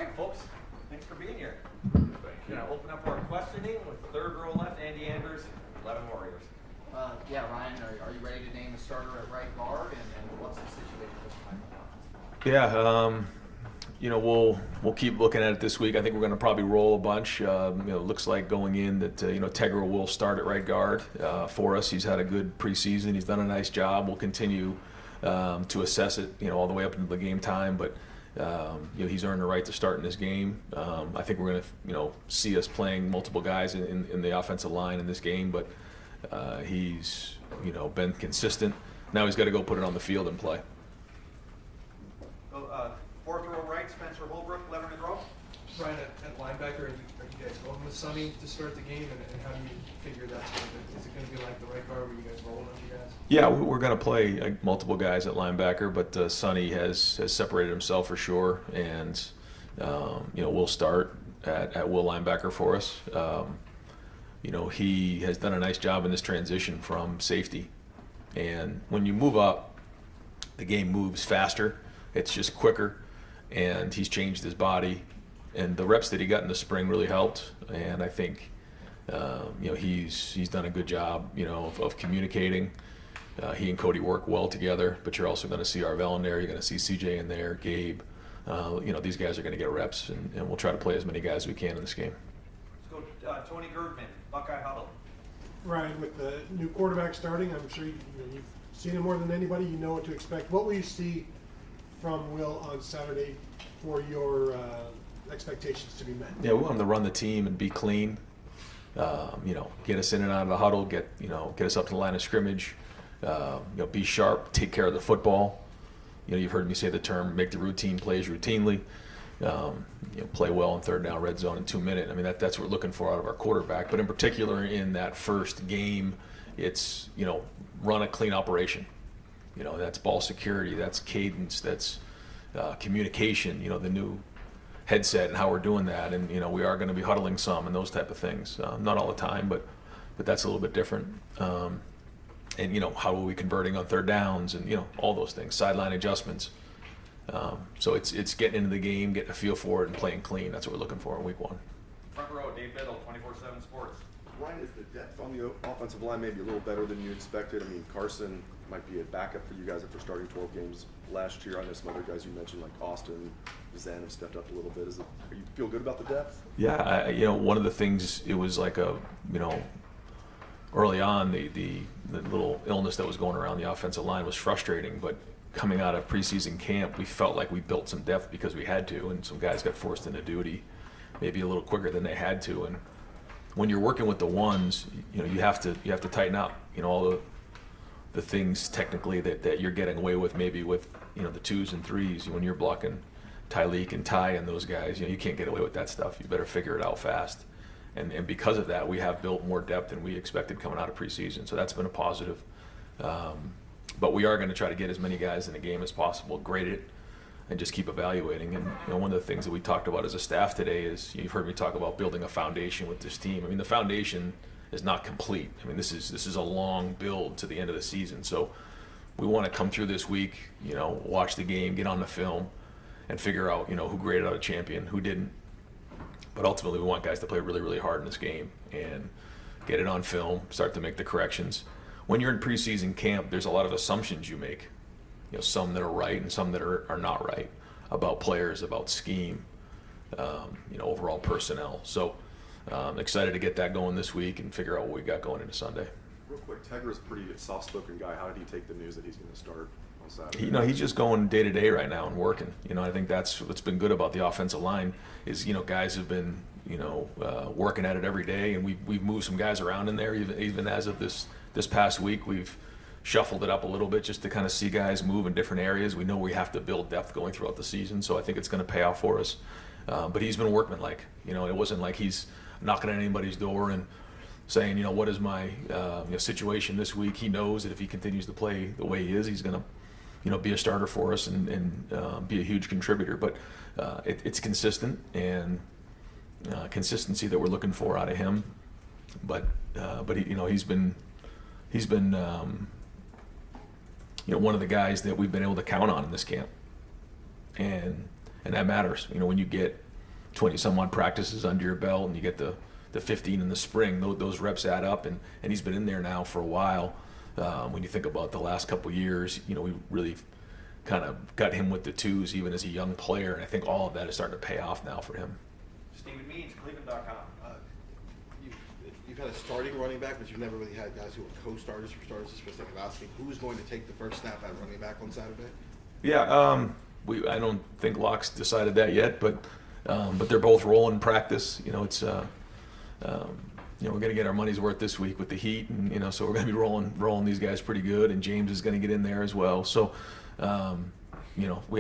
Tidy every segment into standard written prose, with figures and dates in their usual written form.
right, folks. Thanks for being here. Thank you. We're going to open up our questioning with the third row left, Andy Anders, 11 Warriors. Yeah, Ryan, are you ready to name a starter at right guard, and what's the situation with Michael? Yeah, we'll keep looking at it this week. I think we're going to probably roll a bunch. Looks like going in that Tegra will start at right guard for us. He's had a good preseason. He's done a nice job. We'll continue to assess it, all the way up into the game time. But he's earned the right to start in this game. I think we're going to see us playing multiple guys in the offensive line in this game. But he's been consistent. Now he's got to go put it on the field and play. Fourth row right, Spencer Holbrook, 11 in a row. Ryan, at linebacker, are you guys going with Sonny to start the game, and how do you figure that's going to, is it going to be like the right guard where you guys roll with you guys? Yeah, we're going to play multiple guys at linebacker, but Sonny has separated himself for sure, and we'll start at will linebacker for us. He has done a nice job in this transition from safety, and when you move up, the game moves faster. It's just quicker, and he's changed his body, and the reps that he got in the spring really helped. And I think he's done a good job of communicating. He and Cody work well together, but you're also going to see Arvell in there. You're going to see CJ in there, Gabe. These guys are going to get reps, and we'll try to play as many guys as we can in this game. Let's go Tony Girdman, Buckeye Huddle. Ryan, with the new quarterback starting, I'm sure you've seen him more than anybody. You know what to expect. What will you see from Will on Saturday for your expectations to be met? Yeah, we want him to run the team and be clean. Get us in and out of the huddle. Get us up to the line of scrimmage. Be sharp. Take care of the football. You've heard me say the term "make the routine plays routinely." Play well in third down, red zone in 2 minutes. I mean that's what we're looking for out of our quarterback. But in particular, in that first game, it's run a clean operation. That's ball security, that's cadence, that's communication, the new headset and how we're doing that. And, we are going to be huddling some and those type of things. Not all the time, but that's a little bit different. And, how are we converting on third downs and, all those things, sideline adjustments. So it's getting into the game, getting a feel for it, and playing clean. That's what we're looking for in week one. Front row, Dave Biddle, 24/7 Sports. Ryan, is the depth on the offensive line maybe a little better than you expected? I mean, Carson might be a backup for you guys after starting 12 games last year. I know some other guys you mentioned, like Austin, Zan, have stepped up a little bit. You feel good about the depth? Yeah, one of the things, it was like early on, the little illness that was going around the offensive line was frustrating, but coming out of preseason camp, we felt like we built some depth because we had to, and some guys got forced into duty maybe a little quicker than they had to. And when you're working with the ones, you have to tighten up. All the things technically that you're getting away with, maybe with the twos and threes. When you're blocking Tyleek and Ty and those guys, you can't get away with that stuff. You better figure it out fast. And because of that, we have built more depth than we expected coming out of preseason. So that's been a positive. But we are going to try to get as many guys in the game as possible, grade it, and just keep evaluating. And one of the things that we talked about as a staff today is, you've heard me talk about building a foundation with this team. I mean, the foundation is not complete. I mean, this is a long build to the end of the season. So we want to come through this week, watch the game, get on the film, and figure out, who graded out a champion, who didn't. But ultimately, we want guys to play really, really hard in this game and get it on film, start to make the corrections. When you're in preseason camp, there's a lot of assumptions you make. Some that are right and some that are not right about players, about scheme, overall personnel. So I'm excited to get that going this week and figure out what we got going into Sunday. Real quick, Tegra's a pretty soft-spoken guy. How did he take the news that he's going to start on Saturday? He's just going day to day right now and working. I think that's what's been good about the offensive line is, guys have been, working at it every day, and we've moved some guys around in there. Even as of this past week, we've shuffled it up a little bit just to kind of see guys move in different areas. We know we have to build depth going throughout the season, so I think it's going to pay off for us. But he's been workmanlike. It wasn't like he's knocking on anybody's door and saying, what is my situation this week. He knows that if he continues to play the way he is, he's going to be a starter for us and be a huge contributor. But it's consistent and consistency that we're looking for out of him. But he's been one of the guys that we've been able to count on in this camp, and that matters. When you get 20 some odd practices under your belt, and you get the 15 in the spring. Those reps add up, and he's been in there now for a while. When you think about the last couple of years, we really kind of got him with the twos even as a young player, and I think all of that is starting to pay off now for him. Stephen Means, Cleveland.com. You've had a starting running back, but you've never really had guys who are co-starters for starters. Just for a second, asking who's going to take the first snap at running back on Saturday? Yeah, I don't think Locke's decided that yet, but they're both rolling in practice. It's we're going to get our money's worth this week with the heat, and so we're going to be rolling these guys pretty good, and James is going to get in there as well. So, we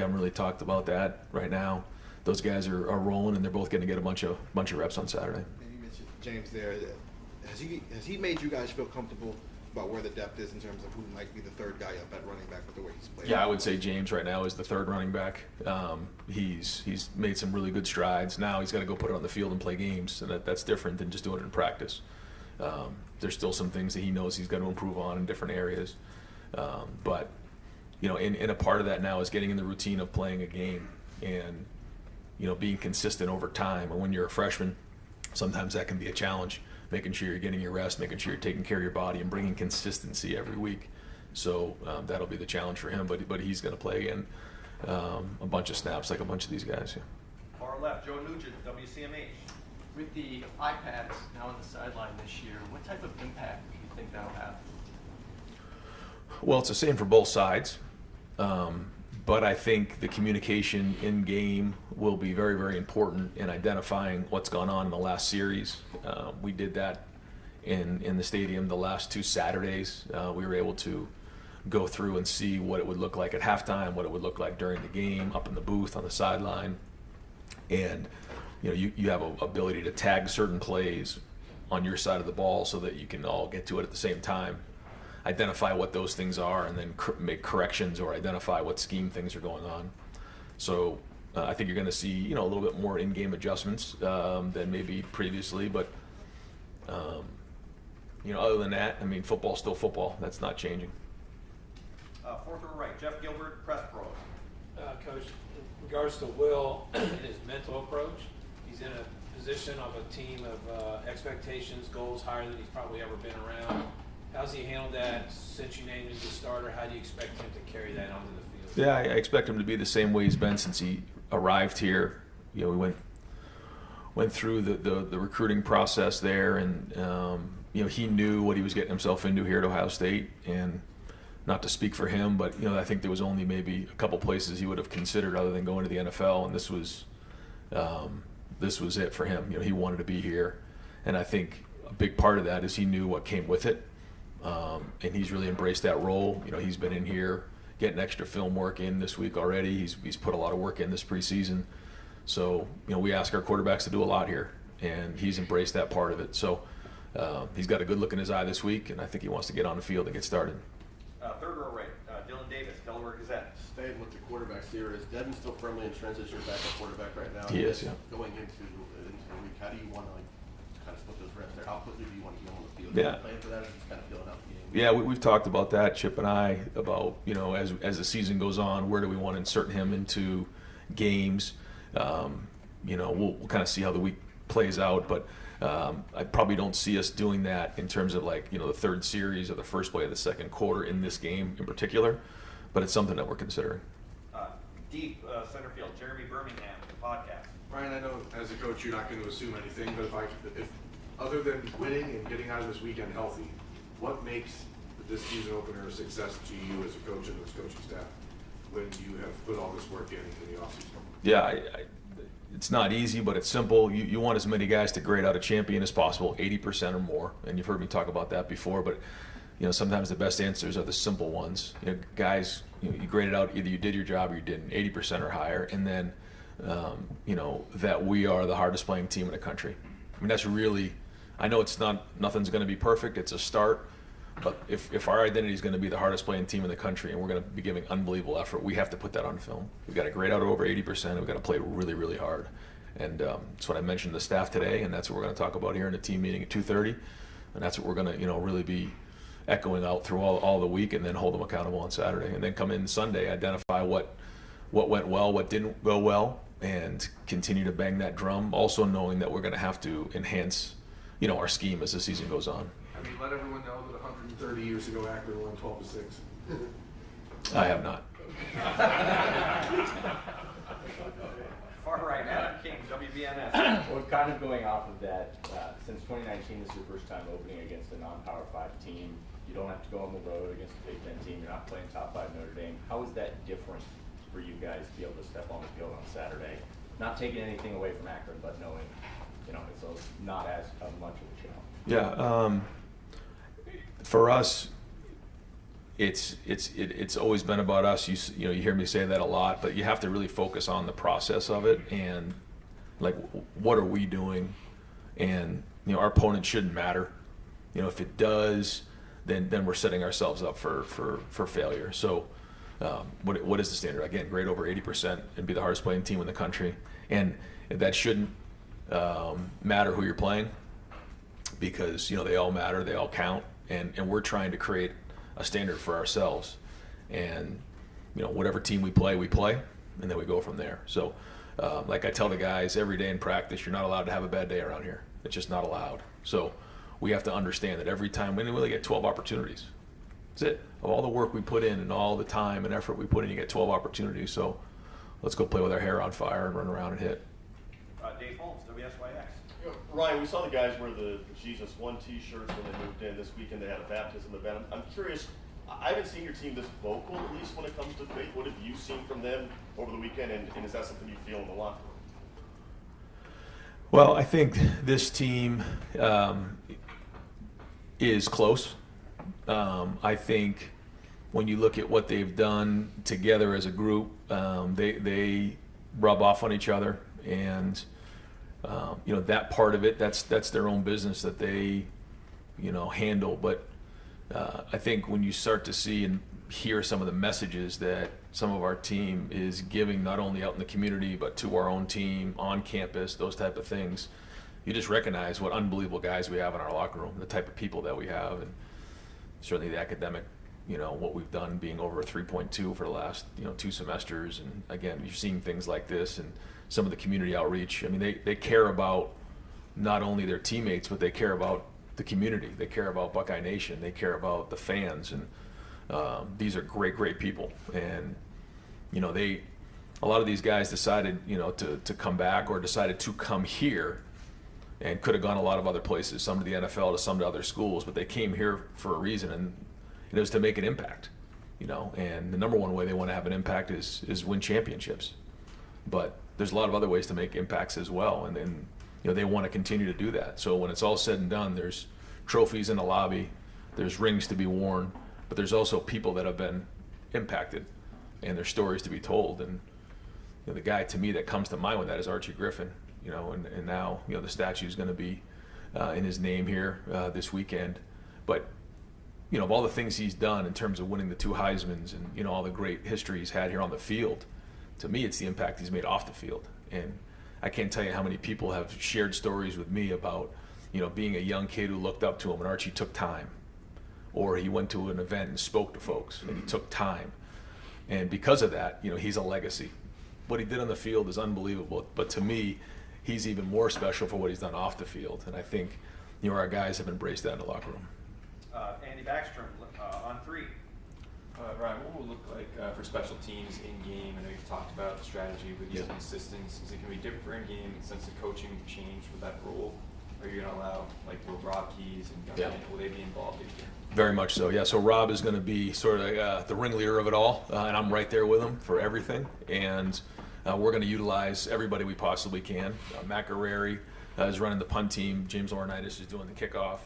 haven't really talked about that right now. Those guys are rolling, and they're both going to get a bunch of reps on Saturday. And you mentioned James there. Has he made you guys feel comfortable about where the depth is in terms of who might be the third guy up at running back with the way he's played? Yeah, I would say James right now is the third running back. He's made some really good strides. Now he's got to go put it on the field and play games, and that's different than just doing it in practice. There's still some things that he knows he's got to improve on in different areas. But a part of that now is getting in the routine of playing a game and being consistent over time. And when you're a freshman, sometimes that can be a challenge. Making sure you're getting your rest, making sure you're taking care of your body, and bringing consistency every week. So that'll be the challenge for him. But he's going to play again a bunch of snaps like a bunch of these guys. Yeah. Far left, Joe Nugent, WCMH. With the iPads now on the sideline this year, what type of impact do you think that'll have? Well, it's the same for both sides. But I think the communication in game will be very, very important in identifying what's gone on in the last series. We did that in the stadium the last 2 Saturdays. We were able to go through and see what it would look like at halftime, what it would look like during the game, up in the booth, on the sideline. And you have an ability to tag certain plays on your side of the ball so that you can all get to it at the same time. Identify what those things are, and then make corrections or identify what scheme things are going on. So I think you're going to see a little bit more in-game adjustments than maybe previously. But other than that, football's still football. That's not changing. Fourth row right, Jeff Gilbert, Press Pros. Coach, in regards to Will and his mental approach, he's in a position of a team of expectations, goals higher than he's probably ever been around. How's he handled that since you named him the starter? How do you expect him to carry that onto the field? Yeah, I expect him to be the same way he's been since he arrived here. We went through the recruiting process there, and he knew what he was getting himself into here at Ohio State. And not to speak for him, but I think there was only maybe a couple places he would have considered other than going to the NFL, and this was it for him. He wanted to be here, and I think a big part of that is he knew what came with it. And he's really embraced that role. He's been in here getting extra film work in this week already. He's put a lot of work in this preseason. So, we ask our quarterbacks to do a lot here, and he's embraced that part of it. So he's got a good look in his eye this week, and I think he wants to get on the field and get started. Third row right, Dylan Davis, Delaware Gazette. Staying with the quarterbacks here, is Devin still firmly entrenched as your backup quarterback right now? He is, yeah. Going into the week, how do you want to kind of split those reps there? How quickly do you want to get on the field? Yeah. Are you playing for that, or just kind of filling out the game? Yeah, we've talked about that, Chip and I, about, as the season goes on, where do we want to insert him into games? We'll kind of see how the week plays out, but I probably don't see us doing that in terms of the third series or the first play of the second quarter in this game in particular, but it's something that we're considering. Deep center field, Jeremy Birmingham, the podcast. Brian, I know as a coach you're not going to assume anything, but if other than winning and getting out of this weekend healthy, what makes this season opener a success to you as a coach and this coaching staff when you have put all this work in the offseason? Yeah, it's not easy, but it's simple. You want as many guys to grade out a champion as possible, 80% or more, and you've heard me talk about that before, but sometimes the best answers are the simple ones. Guys, you grade it out, either you did your job or you didn't, 80% or higher, and then that we are the hardest playing team in the country. That's really, I know nothing's going to be perfect, it's a start, but if our identity is going to be the hardest playing team in the country and we're going to be giving unbelievable effort, we have to put that on film. We've got to grade out over 80%, we've got to play really, really hard. And that's what I mentioned to the staff today, and that's what we're going to talk about here in the team meeting at 2:30, and that's what we're going to really be echoing out through all the week, and then hold them accountable on Saturday, and then come in Sunday, identify what went well, what didn't go well, and continue to bang that drum, also knowing that we're going to have to enhance, our scheme as the season goes on. I mean, let everyone know that 130 years ago, Akron won 12-6. I have not. Far right, Adam King, WBNS. Well, kind of going off of that, since 2019, this is your first time opening against a non-Power 5 team. You don't have to go on the road against a Big Ten team. You're not playing top 5 Notre Dame. How is that different for you guys to be able to step on the field on Saturday? Not taking anything away from Akron, but knowing, it's not as much of a challenge. Yeah, for us, it's always been about us. You hear me say that a lot, but you have to really focus on the process of it and like what are we doing, and our opponent shouldn't matter. If it does, then we're setting ourselves up for failure. So what is the standard? Again, grade over 80% and be the hardest playing team in the country, and that shouldn't matter who you're playing, because they all matter, they all count, and we're trying to create a standard for ourselves, and whatever team we play, and then we go from there. So like I tell the guys every day in practice, you're not allowed to have a bad day around here. It's just not allowed. So we have to understand that every time we only get 12 opportunities. That's it. Of all the work we put in and all the time and effort we put in, you get 12 opportunities. So let's go play with our hair on fire and run around and hit. Dave Holmes, WSYX. Ryan, we saw the guys wear the Jesus One T-shirts when they moved in this weekend. They had a baptism event. I'm curious. I haven't seen your team this vocal, at least when it comes to faith. What have you seen from them over the weekend, and is that something you feel in the locker room? Well, I think this team is close. I think when you look at what they've done together as a group, they rub off on each other, and that part of it, that's their own business that they handle. But I think when you start to see and hear some of the messages that some of our team is giving, not only out in the community but to our own team on campus, those type of things, you just recognize what unbelievable guys we have in our locker room, the type of people that we have, and certainly the academic, what we've done being over a 3.2 for the last 2 semesters. And again, you're seeing things like this and some of the community outreach. I mean, they care about not only their teammates, but they care about the community. They care about Buckeye Nation. They care about the fans, and these are great people. And a lot of these guys decided to come back, or decided to come here, and could have gone a lot of other places, some to the NFL, to some to other schools, but they came here for a reason, and it was to make an impact. And the number one way they want to have an impact is win championships. But there's a lot of other ways to make impacts as well, and they want to continue to do that. So when it's all said and done, there's trophies in the lobby, there's rings to be worn, but there's also people that have been impacted, and there's stories to be told. And the guy to me that comes to mind with that is Archie Griffin. And now the statue is going to be in his name here this weekend. But of all the things he's done in terms of winning the 2 Heismans and all the great history he's had here on the field, to me it's the impact he's made off the field. And I can't tell you how many people have shared stories with me about being a young kid who looked up to him, and Archie took time, or he went to an event and spoke to folks and he took time, and because of that he's a legacy. What he did on the field is unbelievable, but to me he's even more special for what he's done off the field, and I think our guys have embraced that in the locker room. Andy Backstrom on 3. Ryan, what will it look like for special teams in game? I know you've talked about strategy with using assistants. Is it going to be different for in game since the coaching changed with that role? Are you going to allow will Rob Keys and will they be involved this year? Very much so, yeah. So Rob is going to be sort of the ringleader of it all, and I'm right there with him for everything. And we're going to utilize everybody we possibly can. Matt Guerreri is running the punt team. James Laurinaitis is doing the kickoff.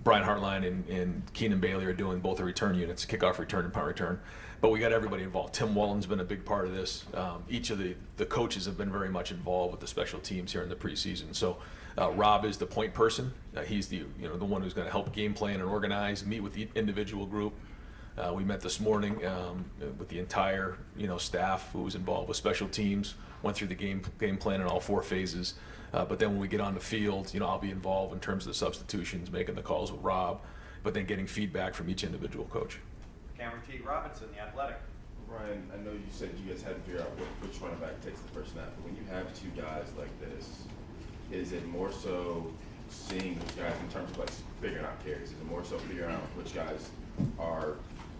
Brian Hartline and Keenan Bailey are doing both the return units, kickoff return and punt return. But we got everybody involved. Tim Wallen's been a big part of this. Each of the coaches have been very much involved with the special teams here in the preseason. So Rob is the point person. He's the one who's going to help game plan and organize, meet with the individual group. We met this morning with the entire staff who was involved with special teams, went through the game plan in all 4 phases. But then when we get on the field, I'll be involved in terms of the substitutions, making the calls with Rob, but then getting feedback from each individual coach. Cameron T. Robinson, The Athletic. Ryan, I know you said you guys had to figure out which running back takes the first snap, but when you have two guys like this, is it more so seeing those guys in terms of like figuring out carries? Is it more so figuring out which guys are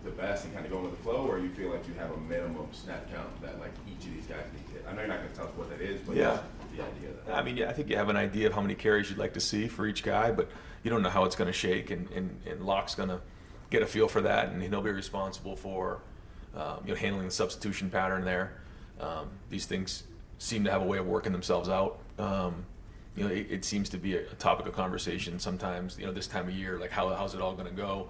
the best and kind of going with the flow, or you feel like you have a minimum snap count that like each of these guys need to hit? I know you're not going to tell us what that is, but Yeah. just the idea of that. I mean, yeah, I think you have an idea of how many carries you'd like to see for each guy, but you don't know how it's going to shake, and Locke's going to get a feel for that, and he'll be responsible for handling the substitution pattern there. These things seem to have a way of working themselves out. It seems to be a topic of conversation sometimes, this time of year, like how's it all going to go?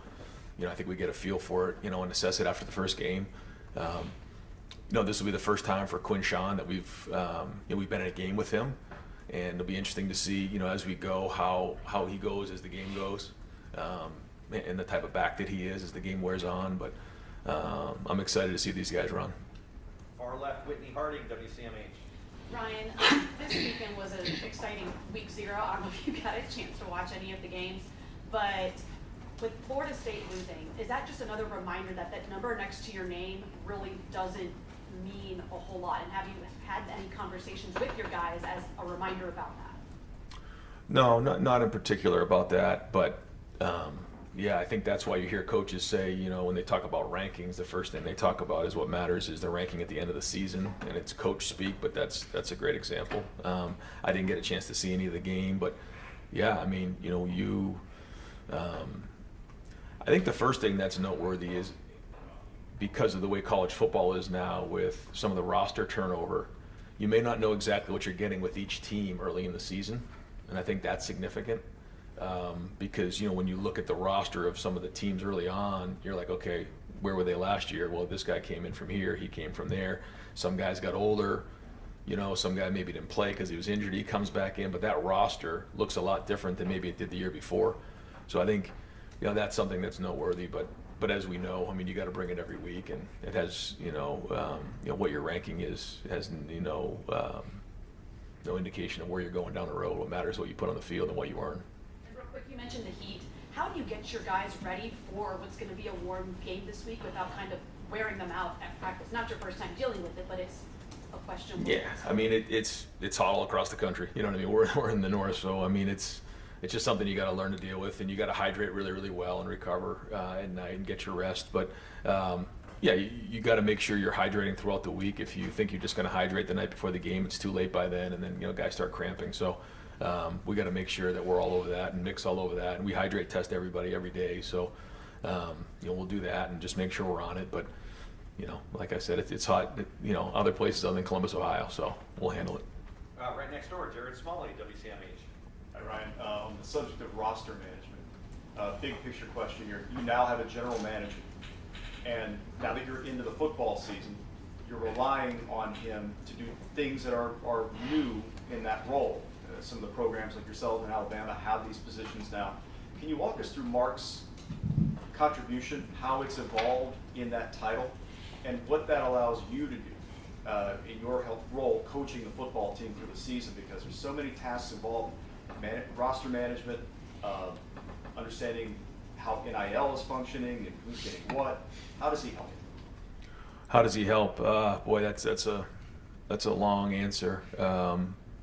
I think we get a feel for it, and assess it after the first game. This will be the first time for Quinn Shawn that we've been in a game with him, and it'll be interesting to see, as we go, how he goes as the game goes, and the type of back that he is as the game wears on. But I'm excited to see these guys run. Far left, Whitney Harding, WCMH. Ryan, this weekend was an exciting week 0. I don't know if you got a chance to watch any of the games, but with Florida State losing, is that just another reminder that that number next to your name really doesn't mean a whole lot? And have you had any conversations with your guys as a reminder about that? No, not in particular about that, but yeah, I think that's why you hear coaches say, when they talk about rankings, the first thing they talk about is what matters is the ranking at the end of the season, and it's coach speak, but that's a great example. I didn't get a chance to see any of the game, but yeah, I mean, I think the first thing that's noteworthy is because of the way college football is now with some of the roster turnover, you may not know exactly what you're getting with each team early in the season, and I think that's significant. Because when you look at the roster of some of the teams early on, you're like, okay, where were they last year? Well, this guy came in from here, he came from there. Some guys got older, some guy maybe didn't play because he was injured, he comes back in, but that roster looks a lot different than maybe it did the year before. So I think that's something that's noteworthy. But as we know, I mean, you got to bring it every week, and it has what your ranking is has no indication of where you're going down the road. What matters is what you put on the field and what you earn. Real quick, you mentioned the heat. How do you get your guys ready for what's going to be a warm game this week without kind of wearing them out at practice? Not your first time dealing with it, but it's a question. Yeah, I mean, it's hot all across the country. You know what I mean? We're in the north, so I mean, it's just something you got to learn to deal with, and you got to hydrate really, really well and recover at night and get your rest. But yeah, you got to make sure you're hydrating throughout the week. If you think you're just going to hydrate the night before the game, it's too late by then, and then guys start cramping. So we got to make sure that we're all over that and mix all over that, and we hydrate test everybody every day. So we'll do that and just make sure we're on it. But like I said, it's hot. Other places other than Columbus, Ohio, so we'll handle it. Right next door, Jared Smalley, WCMH. Hi, Ryan. On the subject of roster management, big picture question here. You now have a general manager, and now that you're into the football season, you're relying on him to do things that are new in that role. Some of the programs like yourself in Alabama have these positions now. Can you walk us through Mark's contribution, how it's evolved in that title, and what that allows you to do in your role coaching the football team for the season? Because there's so many tasks involved: roster management, understanding how NIL is functioning and who's getting what. How does he help? How does he help? Boy, that's a long answer.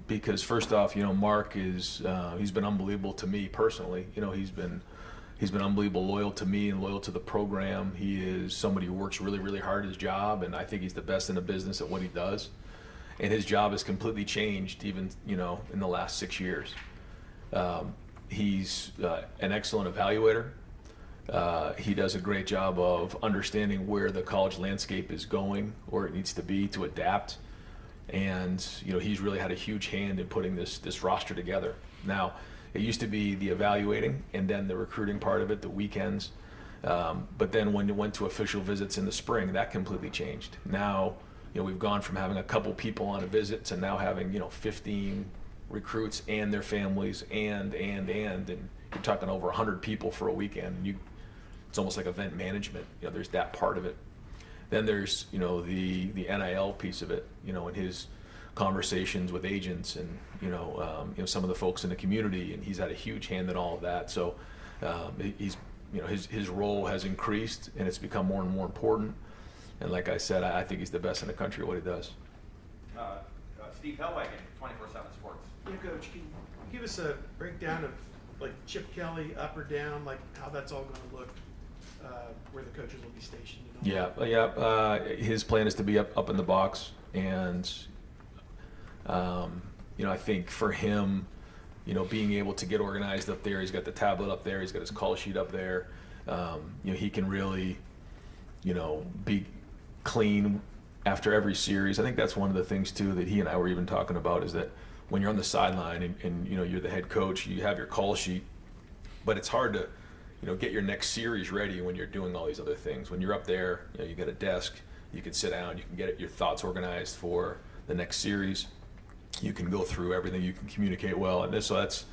Because first off, Mark is he's been unbelievable to me personally. He's been unbelievable loyal to me and loyal to the program. He is somebody who works really, really hard at his job, and I think he's the best in the business at what he does. And his job has completely changed even, in the last 6 years. He's an excellent evaluator. He does a great job of understanding where the college landscape is going, where it needs to be to adapt. And he's really had a huge hand in putting this roster together. Now, it used to be the evaluating and then the recruiting part of it, the weekends. But then when it went to official visits in the spring, that completely changed. Now, we've gone from having a couple people on a visit to now having 15 recruits and their families and you're talking over 100 people for a weekend. It's almost like event management. There's that part of it. Then there's the NIL piece of it, and his conversations with agents and some of the folks in the community, and he's had a huge hand in all of that. So he's his role has increased and it's become more and more important. And like I said, I think he's the best in the country at what he does. Steve Hellwagon, 24/7 Sports. Yeah, Coach, can you give us a breakdown of like Chip Kelly, up or down, like how that's all going to look, where the coaches will be stationed and all? Yeah. His plan is to be up in the box, and I think for him, being able to get organized up there, he's got the tablet up there, he's got his call sheet up there. He can really, be clean after every series. I think that's one of the things too that he and I were even talking about, is that when you're on the sideline and you're the head coach, you have your call sheet, but it's hard to get your next series ready when you're doing all these other things. When you're up there, you got a desk, you can sit down, you can get your thoughts organized for the next series, you can go through everything, you can communicate well, and so that's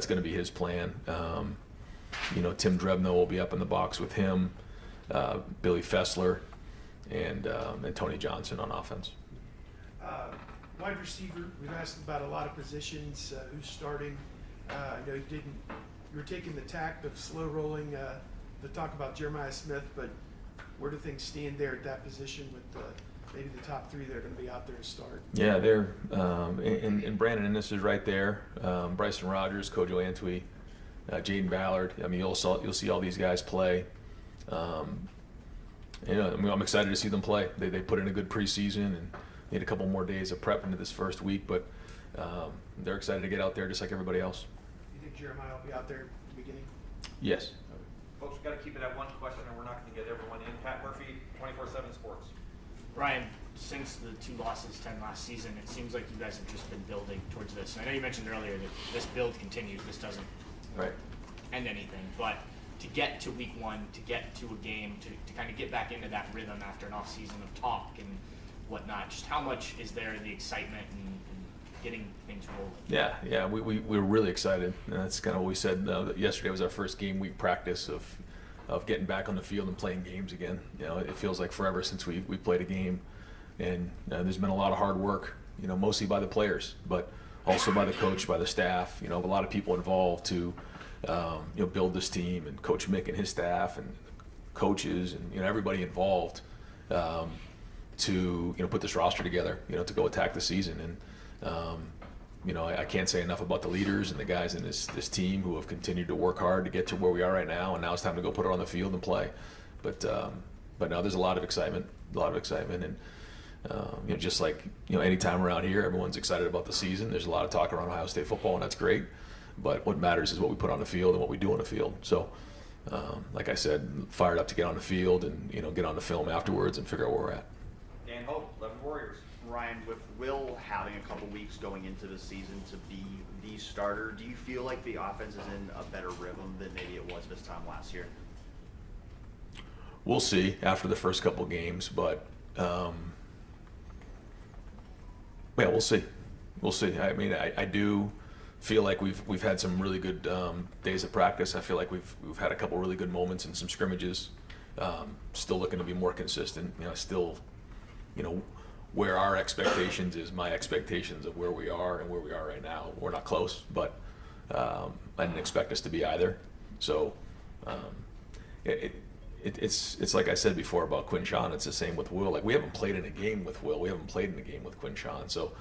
going to be his plan. Tim Drebno will be up in the box with him, Billy Fessler, and Tony Johnson on offense. Wide receiver, we've asked about a lot of positions, who's starting. I know you were taking the tact of slow rolling the talk about Jeremiah Smith, but where do things stand there at that position with maybe the top three that are going to be out there to start? Yeah, they're and Brandon Innes is right there. Bryson Rogers, Kojo Antwi, Jaden Ballard. I mean, you'll see all these guys play. I'm excited to see them play. They put in a good preseason and need a couple more days of prep into this first week, but they're excited to get out there just like everybody else. You think Jeremiah will be out there at the beginning? Yes. Folks, we've got to keep it at one question or we're not going to get everyone in. Pat Murphy, 24/7 Sports. Ryan, since the 2 losses 10 last season, it seems like you guys have just been building towards this. And I know you mentioned earlier that this build continues. This doesn't end anything. But to get to week 1, to get to a game, to kind of get back into that rhythm after an off season of talk and whatnot, just how much is there the excitement and getting things rolling? Yeah, we're really excited. And that's kind of what we said. Yesterday was our first game week practice of getting back on the field and playing games again. It feels like forever since we played a game, and there's been a lot of hard work. Mostly by the players, but also by the coach, by the staff. A lot of people involved to build this team, and Coach Mick and his staff and coaches and everybody involved to put this roster together. To go attack the season. And I can't say enough about the leaders and the guys in this team who have continued to work hard to get to where we are right now, and now it's time to go put it on the field and play. But now there's a lot of excitement, and just like any time around here, everyone's excited about the season. There's a lot of talk around Ohio State football, and that's great. But what matters is what we put on the field and what we do on the field. So, like I said, fired up to get on the field and get on the film afterwards and figure out where we're at. Dan Hope, 11 Warriors. Ryan, with Will having a couple weeks going into the season to be the starter, do you feel like the offense is in a better rhythm than maybe it was this time last year? We'll see after the first couple games, but we'll see. We'll see. I mean, I do feel like we've had some really good days of practice. I feel like we've had a couple really good moments and some scrimmages. Still looking to be more consistent. Still, where our expectations is my expectations of where we are and where we are right now. We're not close, but I didn't expect us to be either. So it's like I said before about Quinshon. It's the same with Will. Like, we haven't played in a game with Will. We haven't played in a game with Quinshon. So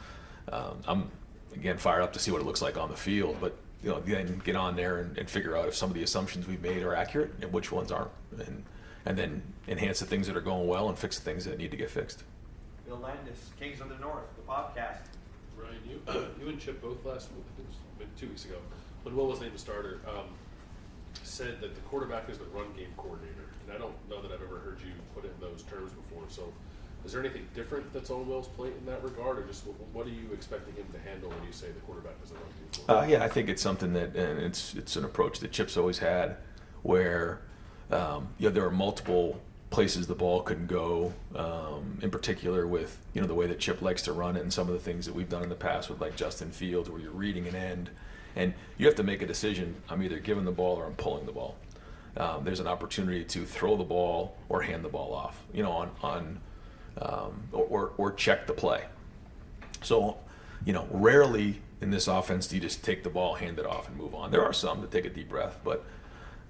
I'm again fired up to see what it looks like on the field. But then get on there and figure out if some of the assumptions we've made are accurate and which ones aren't, and then enhance the things that are going well and fix the things that need to get fixed. Bill Landis, Kings of the North, the podcast. Ryan, you and Chip both last week, it was 2 weeks ago, when Will was named the starter, said that the quarterback is the run game coordinator. And I don't know that I've ever heard you put it in those terms before. So is there anything different that's on Will's plate in that regard, or just what are you expecting him to handle when you say the quarterback is the run game coordinator? Yeah, I think it's something that, and it's an approach that Chip's always had, where there are multiple places the ball can go, in particular with the way that Chip likes to run it and some of the things that we've done in the past with like Justin Fields, where you're reading an end and you have to make a decision. I'm either giving the ball or I'm pulling the ball. There's an opportunity to throw the ball or hand the ball off, or check the play. So, rarely in this offense do you just take the ball, hand it off, and move on. There are some that take a deep breath, but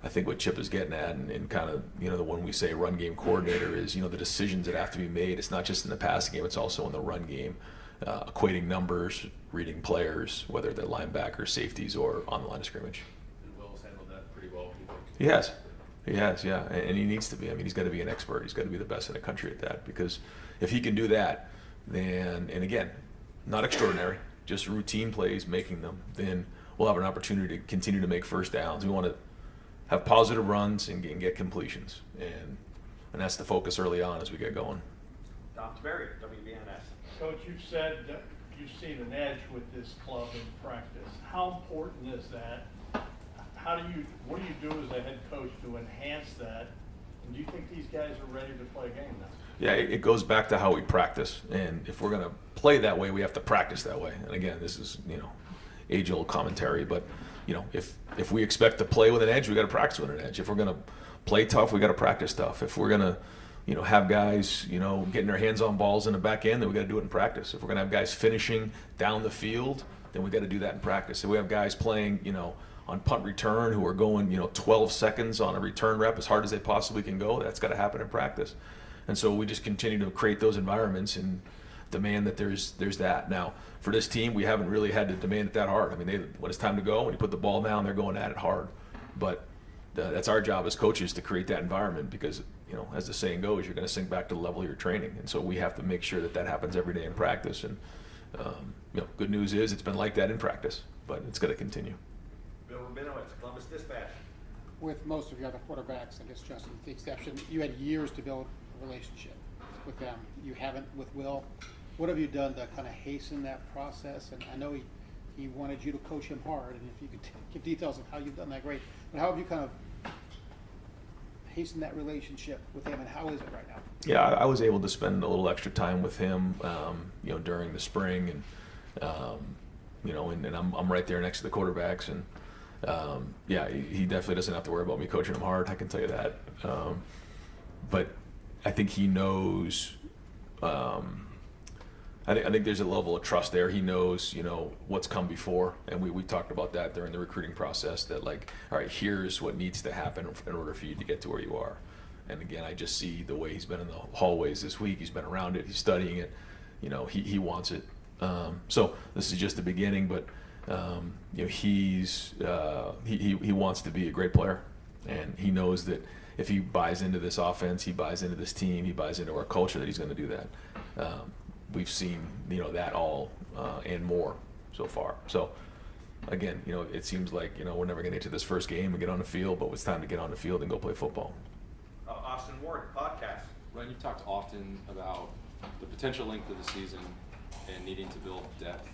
I think what Chip is getting at, and kind of, when we say run game coordinator is, the decisions that have to be made. It's not just in the passing game, it's also in the run game, equating numbers, reading players, whether they're linebackers, safeties, or on the line of scrimmage. And Will's handled that pretty well, you think? He has, yeah, and he needs to be. I mean, he's got to be an expert. He's got to be the best in the country at that, because if he can do that, then, and again, not extraordinary, just routine plays, making them, then we'll have an opportunity to continue to make first downs. We want to have positive runs and get completions, and that's the focus early on as we get going. Dom Tiberi, WBNS. Coach, you've said that you've seen an edge with this club in practice. How important is that? What do you do as a head coach to enhance that? And do you think these guys are ready to play a game now? Yeah, it goes back to how we practice, and if we're going to play that way, we have to practice that way. And again, this is age-old commentary, but if we expect to play with an edge, we got to practice with an edge. If we're going to play tough, we got to practice tough. If we're going to have guys getting their hands on balls in the back end, then we got to do it in practice. If we're going to have guys finishing down the field, then we got to do that in practice. If we have guys playing on punt return who are going 12 seconds on a return rep as hard as they possibly can go, that's got to happen in practice. And so we just continue to create those environments and demand that there's that. Now, for this team, we haven't really had to demand it that hard. I mean, when it's time to go, when you put the ball down, they're going at it hard. But that's our job as coaches to create that environment, because as the saying goes, you're going to sink back to the level of your training. And so we have to make sure that happens every day in practice. And good news is it's been like that in practice, but it's going to continue. Bill Rabinowitz, Columbus Dispatch. With most of your other quarterbacks, I guess Justin, with the exception, you had years to build a relationship with them. You haven't with Will. What have you done to kind of hasten that process? And I know he wanted you to coach him hard, and if you could give details of how you've done that, great. But how have you kind of hastened that relationship with him, and how is it right now? Yeah, I was able to spend a little extra time with him, during the spring, and and I'm right there next to the quarterbacks, and he definitely doesn't have to worry about me coaching him hard. I can tell you that. But I think he knows. I think there's a level of trust there. He knows, what's come before, and we talked about that during the recruiting process. That all right, here's what needs to happen in order for you to get to where you are. And again, I just see the way he's been in the hallways this week. He's been around it. He's studying it. He wants it. So this is just the beginning, but he wants to be a great player, and he knows that if he buys into this offense, he buys into this team, he buys into our culture, that he's going to do that. We've seen that all and more so far. So again, it seems like we're never going to get to this first game and get on the field, but it's time to get on the field and go play football. Austin Ward, podcast. Ryan, you've talked often about the potential length of the season and needing to build depth.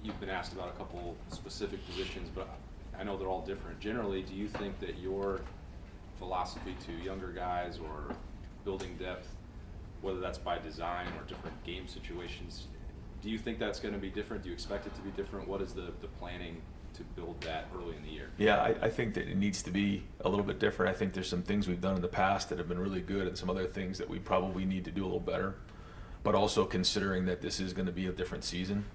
You've been asked about a couple specific positions, but I know they're all different. Generally, do you think that your philosophy to younger guys or building depth, whether that's by design or different game situations, do you think that's going to be different? Do you expect it to be different? What is the planning to build that early in the year? Yeah, I think that it needs to be a little bit different. I think there's some things we've done in the past that have been really good, and some other things that we probably need to do a little better. But also considering that this is going to be a different season.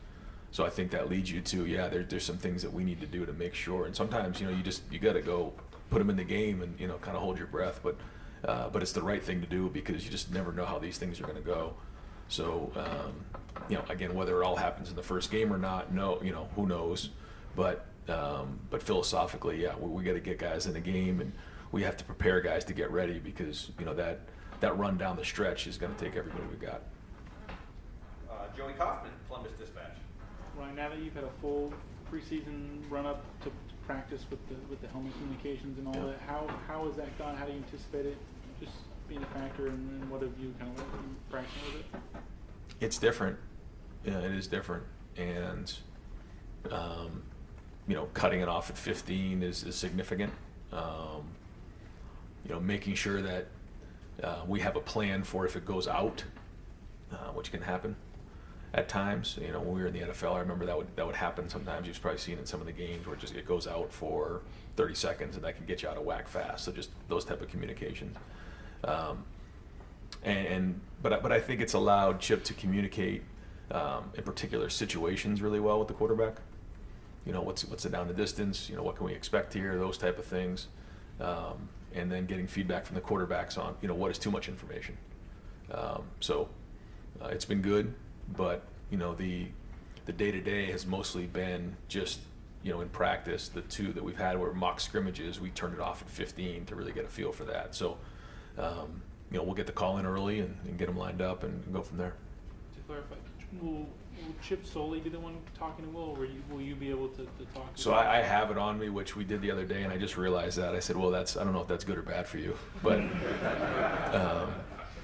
So I think that leads you to, there's some things that we need to do to make sure. And sometimes, you got to go put them in the game and, kind of hold your breath. But it's the right thing to do, because you just never know how these things are going to go. So, again, whether it all happens in the first game or not, who knows? But philosophically, we got to get guys in the game, and we have to prepare guys to get ready, because, that run down the stretch is going to take everybody we got. Joey Kaufman, Columbus Dispatch. Ryan, now that you've had a full preseason run up to practice with the helmet communications and all that, how has that gone? How do you anticipate it just being a factor, and what have you kind of learned from practicing with it? It's different. Yeah, it is different, and cutting it off at 15 is significant. Making sure that we have a plan for if it goes out, which can happen at times. When we were in the NFL, I remember that would happen sometimes. You've probably seen in some of the games where it goes out for 30 seconds, and that can get you out of whack fast. So just those type of communications. But I think it's allowed Chip to communicate in particular situations really well with the quarterback. What's it down the distance? What can we expect here? Those type of things. and then getting feedback from the quarterbacks on, what is too much information. So it's been good, but, the day-to-day has mostly been just, in practice. The two that we've had were mock scrimmages. We turned it off at 15 to really get a feel for that. So, we'll get the call in early and get them lined up and go from there. To clarify, will Chip solely be the one talking to Will, or will you be able to talk? So I have it on me, which we did the other day, and I just realized that. I said, well, I don't know if that's good or bad for you, but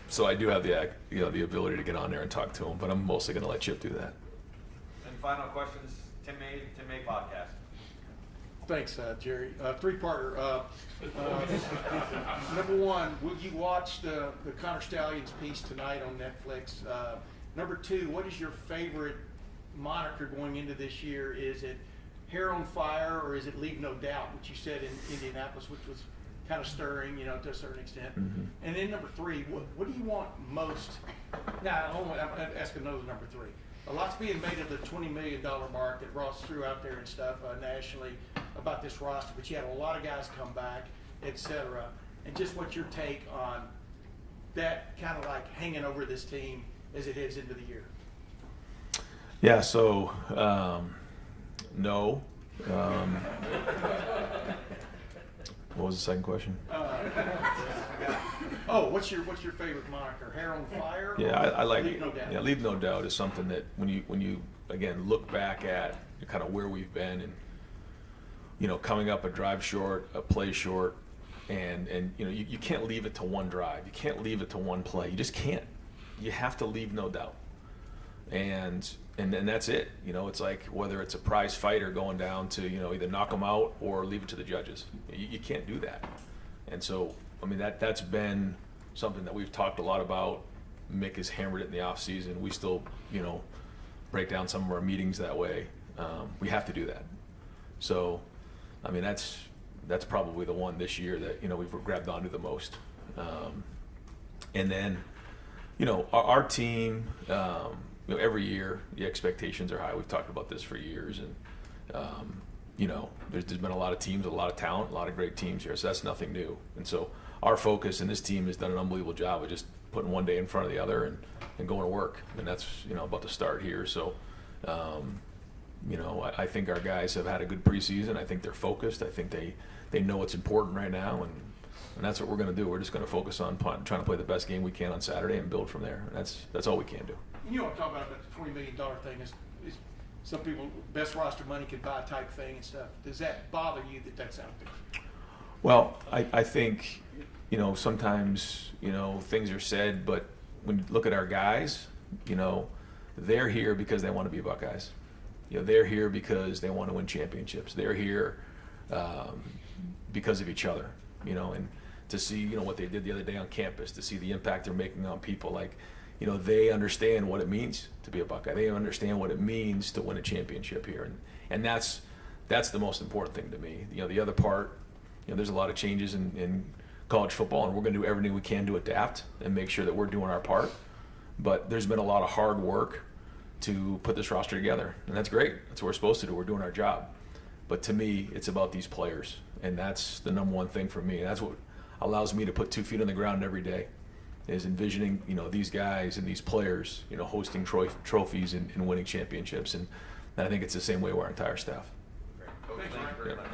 so I do have the ability to get on there and talk to him, but I'm mostly going to let Chip do that. And final questions, Tim May podcast. Thanks, Jerry. Three-parter. Number one, will you watch the Connor Stallions piece tonight on Netflix? Number two, what is your favorite moniker going into this year? Is it Hair on Fire, or is it Leave No Doubt, which you said in Indianapolis, which was kind of stirring, to a certain extent? Mm-hmm. And then number three, what do you want most? Now, I'm asking another number three. A lot's being made of the $20 million mark that Ross threw out there and stuff nationally about this roster, but you had a lot of guys come back, et cetera. And just what's your take on that kind of like hanging over this team as it heads into the year? Yeah, so no. What was the second question? What's your favorite moniker? Hair on Fire? Yeah, I like Leave No Doubt? Yeah, Leave No Doubt is something that when you again look back at kind of where we've been and coming up a drive short, a play short, and you can't leave it to one drive. You can't leave it to one play. You just can't. You have to leave no doubt. And that's it. It's like whether it's a prize fighter going down to either knock them out or leave it to the judges. You can't do that. And so that's been something that we've talked a lot about. Mick has hammered it in the off season. We still break down some of our meetings that way. We have to do that. So that's probably the one this year that we've grabbed onto the most. And then our team. Every year the expectations are high. We've talked about this for years, and there's been a lot of teams, a lot of talent, a lot of great teams here. So that's nothing new. And so our focus, and this team has done an unbelievable job of just putting one day in front of the other and going to work. And that's about to start here. So I think our guys have had a good preseason. I think they're focused. I think they know what's important right now, and that's what we're going to do. We're just going to focus on trying to play the best game we can on Saturday and build from there. And that's all we can do. You know what I'm talking about the $20 million thing is some people, best roster money could buy type thing and stuff. Does that bother you that that's out there? Well, I think, sometimes, things are said, but when you look at our guys, they're here because they want to be Buckeyes. They're here because they want to win championships. They're here because of each other, and to see, what they did the other day on campus, to see the impact they're making on people. Like, they understand what it means to be a Buckeye. They understand what it means to win a championship here. And that's the most important thing to me. The other part, there's a lot of changes in college football, and we're going to do everything we can to adapt and make sure that we're doing our part. But there's been a lot of hard work to put this roster together, and that's great. That's what we're supposed to do. We're doing our job. But to me, it's about these players, and that's the number one thing for me. And that's what allows me to put 2 feet on the ground every day, is envisioning, these guys and these players, hosting trophies and winning championships. And I think it's the same way with our entire staff. Great. Thank you very much.